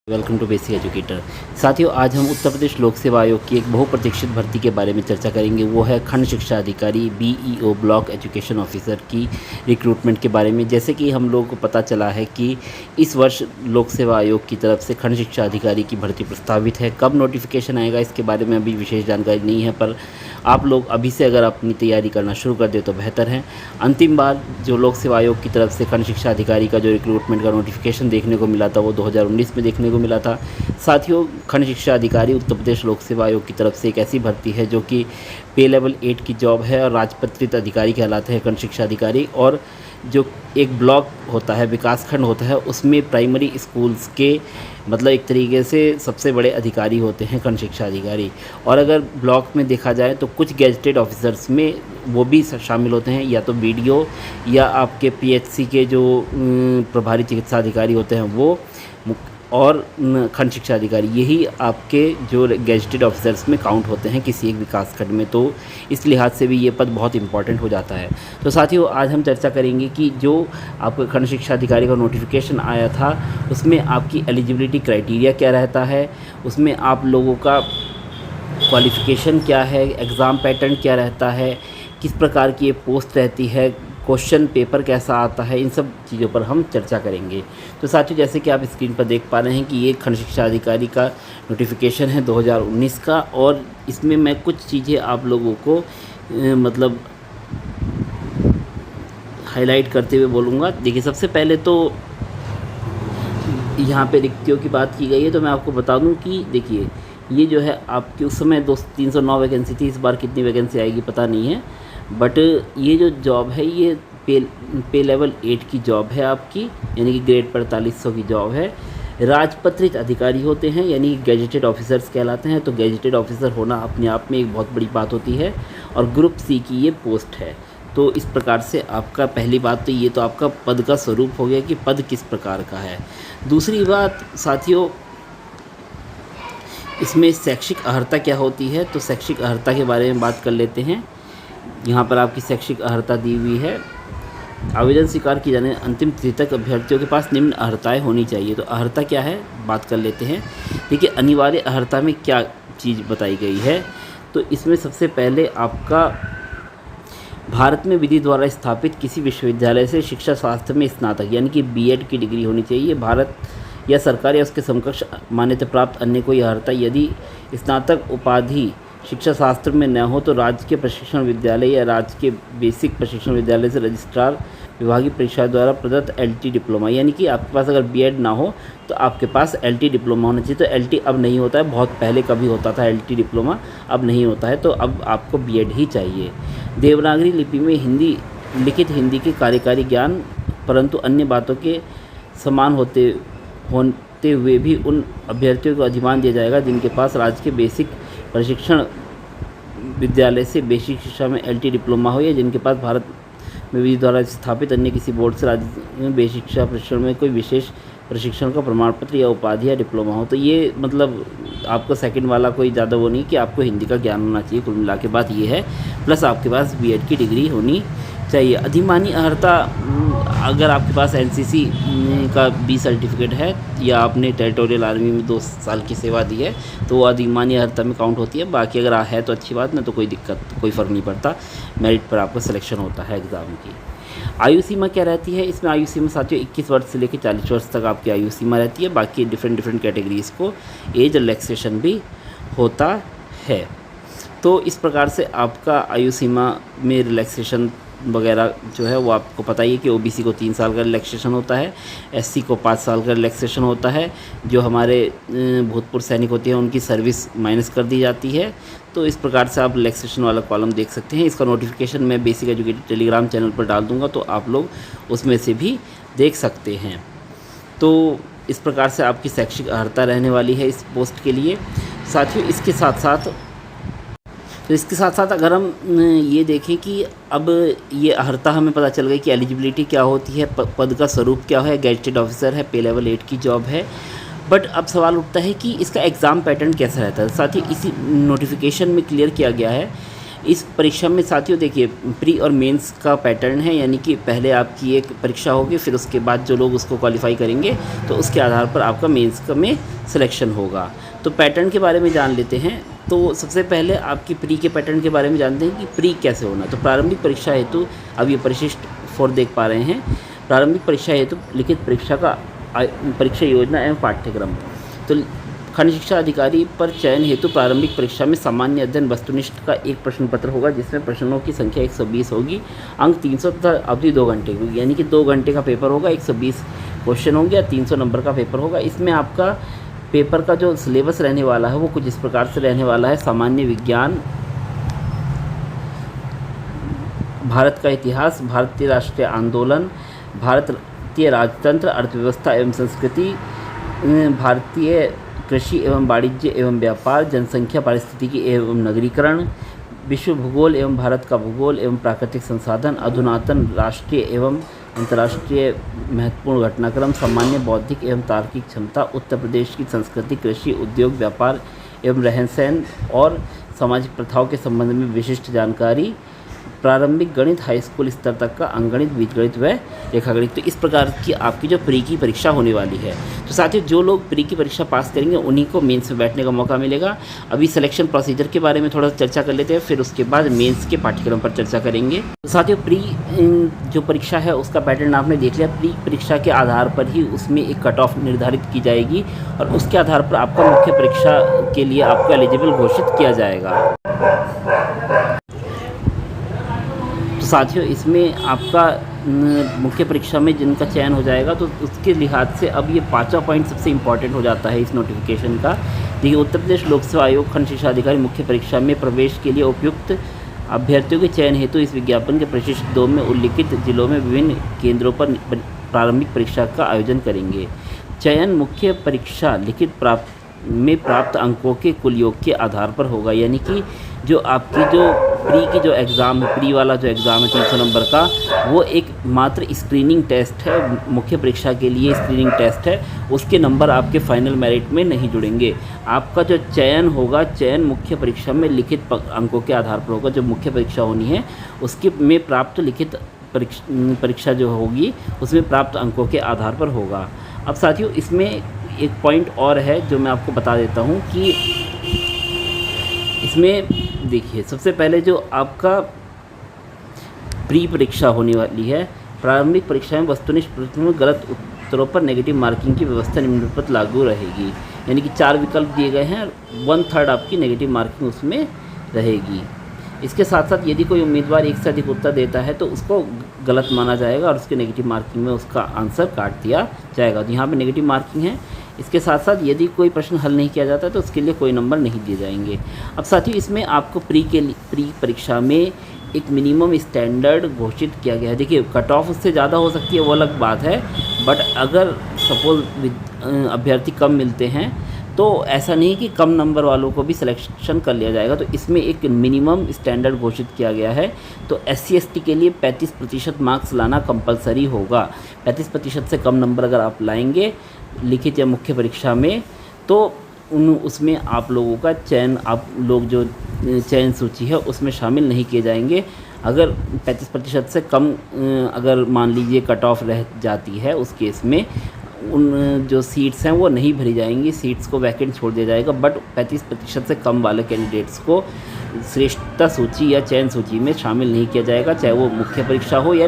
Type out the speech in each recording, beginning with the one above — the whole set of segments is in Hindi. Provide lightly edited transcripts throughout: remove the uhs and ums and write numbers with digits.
Welcome to basic educator. साथियों, आज हम उत्तर प्रदेश लोक सेवा आयोग की एक बहुप्रतीक्षित भर्ती के बारे में चर्चा करेंगे। वो है खंड शिक्षा अधिकारी बीईओ ब्लॉक एजुकेशन ऑफिसर की रिक्रूटमेंट के बारे में। जैसे कि हम लोगों को पता चला है कि इस वर्ष लोक सेवा आयोग की तरफ से खंड शिक्षा अधिकारी की भर्ती प्रस्तावित है। कब नोटिफिकेशन आएगा इसके बारे में अभी विशेष जानकारी नहीं है, पर आप लोग अभी से अगर अपनी तैयारी करना शुरू कर दे तो बेहतर है। अंतिम बार जो लोक सेवा आयोग की तरफ से खंड शिक्षा अधिकारी का जो रिक्रूटमेंट का नोटिफिकेशन देखने को मिला था वो 2019 में देखने को मिला था। साथियों, खंड शिक्षा अधिकारी उत्तर प्रदेश लोक सेवा आयोग की तरफ से एक ऐसी भर्ती है जो कि पे लेवल 8 की जॉब है और राजपत्रित अधिकारी कहलाते हैं खंड शिक्षा अधिकारी। और जो एक ब्लॉक होता है, विकास खंड होता है, उसमें प्राइमरी स्कूल्स के मतलब एक तरीके से सबसे बड़े अधिकारी होते हैं खंड शिक्षा अधिकारी। और अगर ब्लॉक में देखा जाए तो कुछ गेजेटेड ऑफिसर्स में वो भी शामिल होते हैं, या तो बीडीओ या आपके पीएचसी के जो प्रभारी चिकित्सा अधिकारी होते हैं वो, और खंड शिक्षा अधिकारी, यही आपके जो गेजेटेड ऑफिसर्स में काउंट होते हैं किसी एक विकास खंड में। तो इस लिहाज से भी ये पद बहुत इंपॉर्टेंट हो जाता है। तो साथियों, आज हम चर्चा करेंगे कि जो आपका खंड शिक्षा अधिकारी का नोटिफिकेशन आया था उसमें आपकी एलिजिबिलिटी क्राइटेरिया क्या रहता है, उसमें आप लोगों का क्वालिफ़िकेशन क्या है, एग्ज़ाम पैटर्न क्या रहता है, किस प्रकार की ये पोस्ट रहती है, क्वेश्चन पेपर कैसा आता है, इन सब चीज़ों पर हम चर्चा करेंगे। तो साथियों, जैसे कि आप स्क्रीन पर देख पा रहे हैं कि ये खंड शिक्षा अधिकारी का नोटिफिकेशन है 2019 का, और इसमें मैं कुछ चीज़ें आप लोगों को मतलब हाईलाइट करते हुए बोलूँगा। देखिए, सबसे पहले तो यहाँ पे रिक्तियों की बात की गई है, तो मैं आपको बता दूँ कि देखिए, ये जो है आपकी उस समय 309 वैकेंसी थी, इस बार कितनी वैकेंसी आएगी पता नहीं है, बट ये जो जॉब है ये पे लेवल 8 की जॉब है आपकी, यानी कि ग्रेड 4500 की जॉब है। राजपत्रित अधिकारी होते हैं, यानी गैजेटेड ऑफिसर्स कहलाते हैं। तो गैजेटेड ऑफिसर होना अपने आप में एक बहुत बड़ी बात होती है, और ग्रुप सी की ये पोस्ट है। तो इस प्रकार से आपका पहली बात तो ये तो आपका पद का स्वरूप हो गया कि पद किस प्रकार का है। दूसरी बात साथियों, इसमें शैक्षिक अर्हता क्या होती है, तो शैक्षिक अर्हता के बारे में बात कर लेते हैं। यहाँ पर आपकी शैक्षिक अर्हता दी हुई है। आवेदन स्वीकार किए जाने अंतिम तिथि तक अभ्यर्थियों के पास निम्न अर्हताएँ होनी चाहिए। तो अर्हता क्या है, बात कर लेते हैं। देखिए, अनिवार्य अर्हता में क्या चीज़ बताई गई है, तो इसमें सबसे पहले आपका भारत में विधि द्वारा स्थापित किसी विश्वविद्यालय से शिक्षा शास्त्र में स्नातक यानी कि बीएड की डिग्री होनी चाहिए। भारत या सरकार या उसके समकक्ष मान्यता प्राप्त अन्य कोई अर्हता, यदि स्नातक उपाधि शिक्षा शास्त्र में न हो तो राज्य के प्रशिक्षण विद्यालय या राज्य के बेसिक प्रशिक्षण विद्यालय से रजिस्ट्रार विभागीय परीक्षा द्वारा प्रदत्त एलटी डिप्लोमा, यानी कि आपके पास अगर बीएड ना हो तो आपके पास एलटी डिप्लोमा होना चाहिए। तो एलटी अब नहीं होता है, बहुत पहले कभी होता था एलटी डिप्लोमा, अब नहीं होता है, तो अब आपको बीएड ही चाहिए। देवनागरी लिपि में हिंदी, लिखित हिंदी के कार्यकारी ज्ञान, परंतु अन्य बातों के समान होते हुए भी उन अभ्यर्थियों को अधिमान दिया जाएगा जिनके पास राज्य के बेसिक प्रशिक्षण विद्यालय से बेसिक शिक्षा में एलटी डिप्लोमा हो, या जिनके पास भारत में विधि द्वारा स्थापित अन्य किसी बोर्ड से राज्य में बेसिक शिक्षा प्रशिक्षण में कोई विशेष प्रशिक्षण का प्रमाण पत्र या उपाधि या डिप्लोमा हो। तो ये मतलब आपको सेकंड वाला कोई ज़्यादा वो नहीं कि आपको हिंदी का ज्ञान होना चाहिए। कुल मिला के बात ये है, प्लस आपके पास बीएड की डिग्री होनी चाहिए। अधिमानी अर्हता, अगर आपके पास एनसीसी का बी सर्टिफिकेट है या आपने टेरिटोरियल आर्मी में 2 साल की सेवा दी है तो वो अधिमानी अर्हता में काउंट होती है। बाकी अगर है तो अच्छी बात, ना तो कोई दिक्कत, कोई फ़र्क नहीं पड़ता, मेरिट पर आपका सिलेक्शन होता है एग्ज़ाम की। आयु सीमा क्या रहती है, इसमें आयु सीमा साथियों 21 वर्ष से लेकर 40 वर्ष तक आपकी आयु सीमा रहती है। बाकी डिफरेंट कैटेगरीज़ को एज रिलैक्सेशन भी होता है। तो इस प्रकार से आपका आयु सीमा में रिलैक्सेशन वगैरह जो है वो आपको पता ही है कि ओबीसी को 3 साल का रिलैक्सेशन होता है, एससी को 5 साल का रिलैक्सेशन होता है। जो हमारे भूतपूर्व सैनिक होते हैं उनकी सर्विस माइनस कर दी जाती है। तो इस प्रकार से आप रिलैक्सेशन वाला कॉलम देख सकते हैं। इसका नोटिफिकेशन मैं बेसिक एजुकेटर टेलीग्राम चैनल पर डाल दूँगा, तो आप लोग उसमें से भी देख सकते हैं। तो इस प्रकार से आपकी शैक्षिक अर्हता रहने वाली है इस पोस्ट के लिए। साथियों, इसके साथ साथ अगर हम ये देखें कि अब ये अर्हता हमें पता चल गई कि एलिजिबिलिटी क्या होती है, पद का स्वरूप क्या है, गैजेटेड ऑफिसर है, पे लेवल 8 की जॉब है। बट अब सवाल उठता है कि इसका एग्ज़ाम पैटर्न कैसा रहता है। साथ ही इसी नोटिफिकेशन में क्लियर किया गया है इस परीक्षा में साथियों देखिए प्री और मेंस का पैटर्न है, यानी कि पहले आपकी एक परीक्षा होगी, फिर उसके बाद जो लोग उसको क्वालिफाई करेंगे तो उसके आधार पर आपका मेंस का में सिलेक्शन होगा। तो पैटर्न के बारे में जान लेते हैं। तो सबसे पहले आपकी प्री के पैटर्न के बारे में जानते हैं कि प्री कैसे होना। तो प्रारंभिक परीक्षा हेतु अब ये परिशिष्ट 4 देख पा रहे हैं। प्रारंभिक परीक्षा हेतु लिखित परीक्षा का परीक्षा योजना एवं पाठ्यक्रम। तो खंड शिक्षा अधिकारी पर चयन हेतु प्रारंभिक परीक्षा में सामान्य अध्ययन वस्तुनिष्ठ का एक प्रश्न पत्र होगा, जिसमें प्रश्नों की संख्या 120 होगी, अंक 300 तथा अवधि 2 घंटे की होगी, यानी कि 2 घंटे का पेपर होगा, 120 क्वेश्चन होंगे या 300 नंबर का पेपर होगा। इसमें आपका पेपर का जो सिलेबस रहने वाला है वो कुछ इस प्रकार से रहने वाला है। सामान्य विज्ञान, भारत का इतिहास, भारतीय राष्ट्रीय आंदोलन, भारतीय राजतंत्र, अर्थव्यवस्था एवं संस्कृति, भारतीय कृषि एवं वाणिज्य एवं व्यापार, जनसंख्या, पारिस्थितिकी एवं नगरीकरण, विश्व भूगोल एवं भारत का भूगोल एवं प्राकृतिक संसाधन, अधुनातन राष्ट्रीय एवं अंतर्राष्ट्रीय महत्वपूर्ण घटनाक्रम, सामान्य बौद्धिक एवं तार्किक क्षमता, उत्तर प्रदेश की संस्कृति, कृषि, उद्योग, व्यापार एवं रहन सहन और सामाजिक प्रथाओं के संबंध में विशिष्ट जानकारी, प्रारंभिक गणित, हाई स्कूल स्तर तक का अंकगणित, बीजगणित व रेखागणित। तो इस प्रकार की आपकी जो प्री की परीक्षा होने वाली है। तो साथियों जो लोग प्री की परीक्षा पास करेंगे उन्हीं को मेंस में बैठने का मौका मिलेगा। अभी सिलेक्शन प्रोसीजर के बारे में थोड़ा सा चर्चा कर लेते हैं, फिर उसके बाद मेंस के पाठ्यक्रम पर चर्चा करेंगे। तो साथियों प्री जो परीक्षा है उसका पैटर्न आपने देख लिया। प्री परीक्षा के आधार पर ही उसमें एक कट ऑफ निर्धारित की जाएगी और उसके आधार पर आपका मुख्य परीक्षा के लिए आपको एलिजिबल घोषित किया जाएगा। तो साथियों इसमें आपका मुख्य परीक्षा में जिनका चयन हो जाएगा तो उसके लिहाज से अब ये 5वां पॉइंट सबसे इम्पॉर्टेंट हो जाता है इस नोटिफिकेशन का। देखिए उत्तर प्रदेश लोक सेवा आयोग खंड शिक्षा अधिकारी मुख्य परीक्षा में प्रवेश के लिए उपयुक्त अभ्यर्थियों के चयन हेतु इस विज्ञापन के परिशिष्ट 2 में उल्लिखित जिलों में विभिन्न केंद्रों पर प्रारंभिक परीक्षा का आयोजन करेंगे। चयन मुख्य परीक्षा लिखित प्राप्त अंकों के कुल योग के आधार पर होगा, यानी कि जो आपकी जो प्री की जो एग्ज़ाम है, प्री वाला जो एग्ज़ाम है 300 नंबर का, वो एक मात्र स्क्रीनिंग टेस्ट है। मुख्य परीक्षा के लिए स्क्रीनिंग टेस्ट है, उसके नंबर आपके फाइनल मेरिट में नहीं जुड़ेंगे। आपका जो चयन होगा, चयन मुख्य परीक्षा में लिखित अंकों के आधार पर होगा। जो मुख्य परीक्षा होनी है उसके में प्राप्त लिखित परीक्षा जो होगी उसमें प्राप्त अंकों के आधार पर होगा। अब साथियों इसमें एक पॉइंट और है जो मैं आपको बता देता हूँ कि इसमें देखिए सबसे पहले जो आपका प्री परीक्षा होने वाली है, प्रारंभिक परीक्षा में वस्तुनिष्ठ प्रश्नों में गलत उत्तरों पर नेगेटिव मार्किंग की व्यवस्था निम्नलिखित लागू रहेगी, यानी कि 4 विकल्प दिए गए हैं, 1/3 आपकी नेगेटिव मार्किंग उसमें रहेगी। इसके साथ साथ यदि कोई उम्मीदवार एक से अधिक उत्तर देता है तो उसको गलत माना जाएगा और उसके नेगेटिव मार्किंग में उसका आंसर काट दिया जाएगा। तो यहाँ पे नेगेटिव मार्किंग है। इसके साथ साथ यदि कोई प्रश्न हल नहीं किया जाता तो उसके लिए कोई नंबर नहीं दिए जाएंगे। अब साथियों इसमें आपको प्री परीक्षा में एक मिनिमम स्टैंडर्ड घोषित किया गया है। देखिए कट ऑफ उससे ज़्यादा हो सकती है वो अलग बात है, बट अगर सपोज अभ्यर्थी कम मिलते हैं तो ऐसा नहीं कि कम नंबर वालों को भी सिलेक्शन कर लिया जाएगा। तो इसमें एक मिनिमम स्टैंडर्ड घोषित किया गया है। तो SC ST के लिए 35% मार्क्स लाना कंपलसरी होगा। 35% से कम नंबर अगर आप लाएंगे लिखित या मुख्य परीक्षा में तो उसमें आप लोगों का चयन, आप लोग जो चयन सूची है उसमें शामिल नहीं किए जाएंगे। अगर 35% से कम अगर मान लीजिए कट ऑफ रह जाती है उस केस में उन जो सीट्स हैं वो नहीं भरी जाएंगी, सीट्स को वैकेंट छोड़ दिया जाएगा। बट 35% से कम वाले कैंडिडेट्स को श्रेष्ठता सूची या चयन सूची में शामिल नहीं किया जाएगा, चाहे वो मुख्य परीक्षा हो या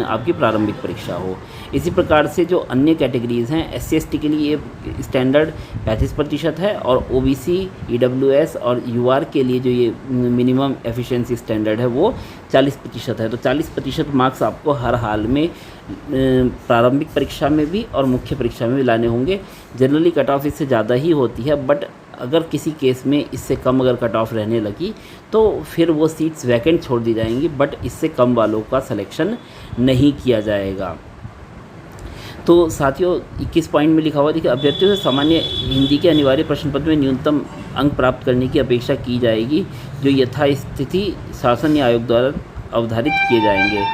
आपकी प्रारंभिक परीक्षा हो। इसी प्रकार से जो अन्य कैटेगरीज़ हैं SC ST के लिए ये स्टैंडर्ड 35% है और OBC, EWS और UR के लिए जो ये मिनिमम एफिशिएंसी स्टैंडर्ड है वो 40% है। तो 40% मार्क्स आपको हर हाल में प्रारंभिक परीक्षा में भी और मुख्य परीक्षा में भी लाने होंगे। जनरली कट ऑफ इससे ज़्यादा ही होती है, बट अगर किसी केस में इससे कम अगर कट ऑफ रहने लगी तो फिर वो सीट्स वैकेंट छोड़ दी जाएंगी, बट इससे कम वालों का सिलेक्शन नहीं किया जाएगा। तो साथियों 21 पॉइंट में लिखा हुआ देखिए अभ्यर्थियों से सामान्य हिंदी के अनिवार्य प्रश्न पत्र में न्यूनतम अंक प्राप्त करने की अपेक्षा की जाएगी जो यथास्थिति शासन या आयोग द्वारा अवधारित किए जाएंगे।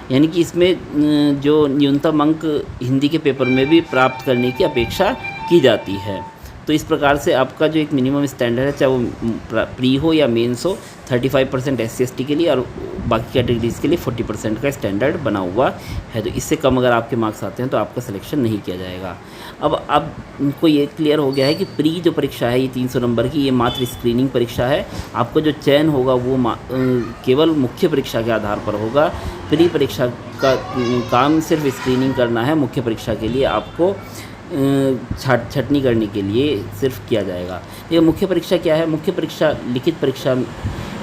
यानी कि इसमें जो न्यूनतम अंक हिंदी के पेपर में भी प्राप्त करने की अपेक्षा की जाती है। तो इस प्रकार से आपका जो एक मिनिमम स्टैंडर्ड है, चाहे वो प्री हो या मेंस हो, 35% SC/ST के लिए और बाकी कैटेगरीज़ के लिए 40% का स्टैंडर्ड बना हुआ है। तो इससे कम अगर आपके मार्क्स आते हैं तो आपका सिलेक्शन नहीं किया जाएगा। अब आपको ये क्लियर हो गया है कि प्री जो परीक्षा है ये 300 नंबर की, ये मात्र स्क्रीनिंग परीक्षा है। आपका जो चयन होगा वो केवल मुख्य परीक्षा के आधार पर होगा। प्री परीक्षा का काम सिर्फ स्क्रीनिंग करना है, मुख्य परीक्षा के लिए आपको छटनी करने के लिए सिर्फ किया जाएगा। ये मुख्य परीक्षा क्या है? मुख्य परीक्षा लिखित परीक्षा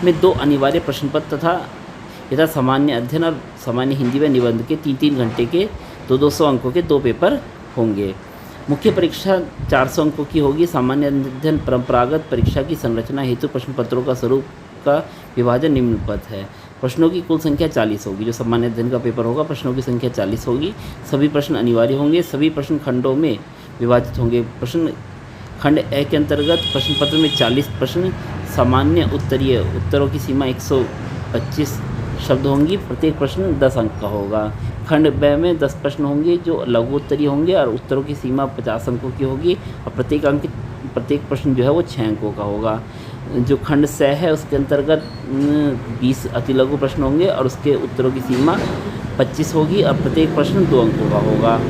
में 2 अनिवार्य प्रश्न पत्र तथा यथा सामान्य अध्ययन और सामान्य हिंदी व निबंध के 3-3 घंटे के 200 अंकों के 2 पेपर होंगे। मुख्य परीक्षा 400 अंकों की होगी। सामान्य अध्ययन परंपरागत परीक्षा की संरचना हेतु प्रश्न पत्रों का स्वरूप का विभाजन निम्नलिखित है। प्रश्नों की कुल संख्या 40 होगी। जो सामान्य अध्ययन का पेपर होगा, प्रश्नों की संख्या 40 होगी। सभी प्रश्न अनिवार्य होंगे। सभी प्रश्न खंडों में विभाजित होंगे। प्रश्न खंड ए के अंतर्गत प्रश्न पत्र में 40 प्रश्न, सामान्य उत्तरीय उत्तरों की सीमा 125 शब्द होंगी। प्रत्येक प्रश्न 10 अंक का होगा। खंड ब में 10 प्रश्न होंगे जो लघु उत्तरीय होंगे और उत्तरों की सीमा 50 अंकों की होगी और प्रत्येक प्रश्न जो है वो 6 अंकों का होगा। जो खंड स है उसके अंतर्गत 20 अति लघु प्रश्न होंगे और उसके उत्तरों की सीमा 25 होगी और प्रत्येक प्रश्न 2 अंकों का होगा।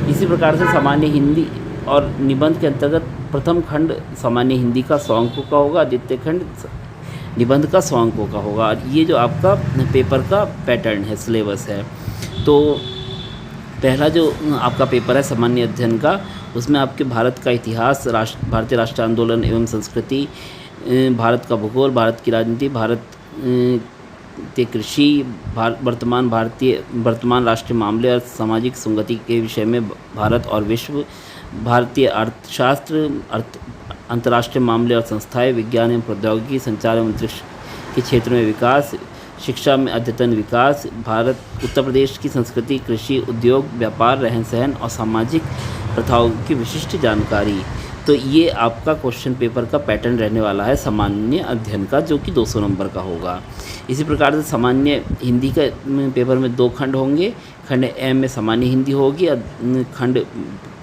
इसी प्रकार से सामान्य हिंदी और निबंध के अंतर्गत प्रथम खंड सामान्य हिंदी का 100 अंकों का होगा, द्वितीय खंड निबंध का 100 अंकों का होगा। ये जो आपका पेपर का पैटर्न है, सिलेबस है। तो पहला जो आपका पेपर है सामान्य अध्ययन का, उसमें आपके भारत का इतिहास, भारतीय राष्ट्र आंदोलन एवं संस्कृति, भारत का भूगोल, भारत की राजनीति, भारत के कृषि, वर्तमान राष्ट्रीय मामले और सामाजिक संगति के विषय में भारत और विश्व, भारतीय अर्थशास्त्र, अंतर्राष्ट्रीय मामले और संस्थाएं, विज्ञान एवं प्रौद्योगिकी, संचार एवं अंतरिक्ष के क्षेत्र में विकास, शिक्षा में अद्यतन विकास, भारत उत्तर प्रदेश की संस्कृति, कृषि, उद्योग, व्यापार, रहन सहन और सामाजिक प्रथाओं की विशिष्ट जानकारी। तो ये आपका क्वेश्चन पेपर का पैटर्न रहने वाला है सामान्य अध्ययन का, जो कि 200 नंबर का होगा। इसी प्रकार से सामान्य हिंदी का पेपर में 2 खंड होंगे। खंड ए में सामान्य हिंदी होगी और खंड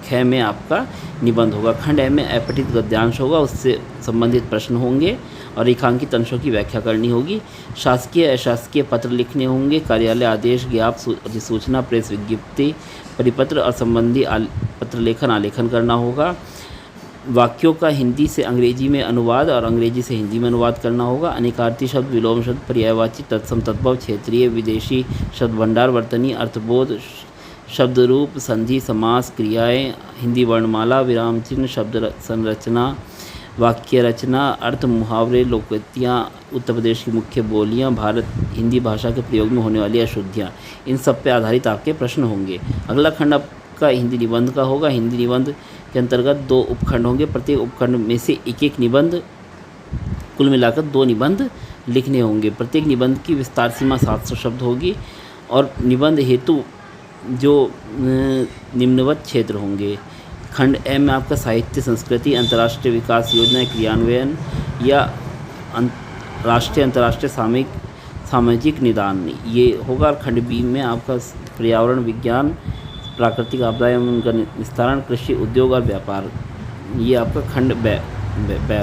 ख में आपका निबंध होगा। खंड ए में अपठित गद्यांश होगा, उससे संबंधित प्रश्न होंगे और रेखांकित अंशों की व्याख्या करनी होगी। शासकीय अशासकीय पत्र लिखने होंगे। कार्यालय आदेश, ज्ञापन, अधिसूचना, प्रेस विज्ञप्ति, परिपत्र और संबंधी पत्र लेखन आलेखन करना होगा। वाक्यों का हिंदी से अंग्रेजी में अनुवाद और अंग्रेजी से हिंदी में अनुवाद करना होगा। अनेकार्थी शब्द, विलोम शब्द, पर्यायवाची, तत्सम, तद्भव, क्षेत्रीय, विदेशी शब्द भंडार, वर्तनी, अर्थबोध, शब्द रूप, संधि, समास, क्रियाएं, हिंदी वर्णमाला, विराम चिन्ह, शब्द संरचना, वाक्य रचना, अर्थ, मुहावरे, लोकोक्तियाँ, उत्तर प्रदेश की मुख्य बोलियाँ, भारत हिंदी भाषा के प्रयोग में होने वाली अशुद्धियाँ, इन सब पे आधारित आपके प्रश्न होंगे। अगला खंड आपका हिंदी निबंध का होगा। हिंदी निबंध के अंतर्गत 2 उपखंड होंगे। प्रत्येक उपखंड में से एक निबंध, कुल मिलाकर 2 निबंध लिखने होंगे। प्रत्येक निबंध की विस्तार सीमा 700 शब्द होगी और निबंध हेतु जो निम्नवत क्षेत्र होंगे। खंड ए में आपका साहित्य, संस्कृति, अंतर्राष्ट्रीय विकास योजना क्रियान्वयन या राष्ट्रीय अंतर्राष्ट्रीय सामाजिक निदान ये होगा। और खंड बी में आपका पर्यावरण विज्ञान, प्राकृतिक आपदाएं एवं उनका निस्तारण, कृषि, उद्योग और व्यापार, ये आपका खंड ब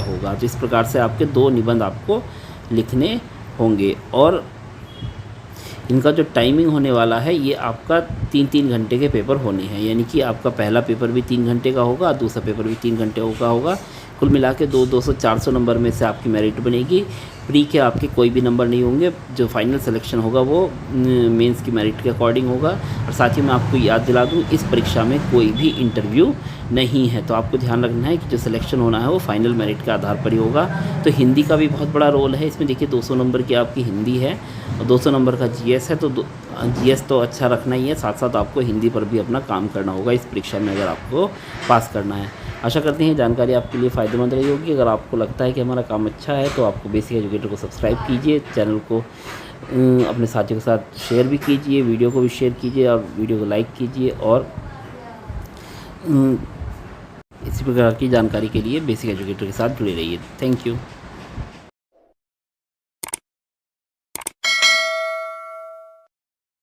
होगा। तो इस प्रकार से आपके 2 निबंध आपको लिखने होंगे और इनका जो टाइमिंग होने वाला है ये आपका 3-3 घंटे के पेपर होने हैं। यानी कि आपका पहला पेपर भी 3 घंटे का होगा, दूसरा पेपर भी 3 घंटे का होगा। कुल मिला के 200-400 नंबर में से आपकी मेरिट बनेगी। प्री के आपके कोई भी नंबर नहीं होंगे। जो फाइनल सिलेक्शन होगा वो मेंस की मेरिट के अकॉर्डिंग होगा। और साथ ही मैं आपको याद दिला दूँ, इस परीक्षा में कोई भी इंटरव्यू नहीं है। तो आपको ध्यान रखना है कि जो सिलेक्शन होना है वो फाइनल मेरिट के आधार पर ही होगा। तो हिंदी का भी बहुत बड़ा रोल है इसमें। देखिए 200 नंबर की आपकी हिंदी है और 200 नंबर का जीएस है। तो जीएस तो अच्छा रखना ही है, साथ साथ आपको हिंदी पर भी अपना काम करना होगा इस परीक्षा में अगर आपको पास करना है। आशा करते हैं जानकारी आपके लिए फ़ायदेमंद रही होगी। अगर आपको लगता है कि हमारा काम अच्छा है तो आपको बेसिक एजुकेटर को सब्सक्राइब कीजिए, चैनल को अपने साथियों के साथ शेयर भी कीजिए, वीडियो को भी शेयर कीजिए और वीडियो को लाइक कीजिए। और इसी प्रकार की जानकारी के लिए बेसिक एजुकेटर के साथ जुड़े रहिए। Thank you.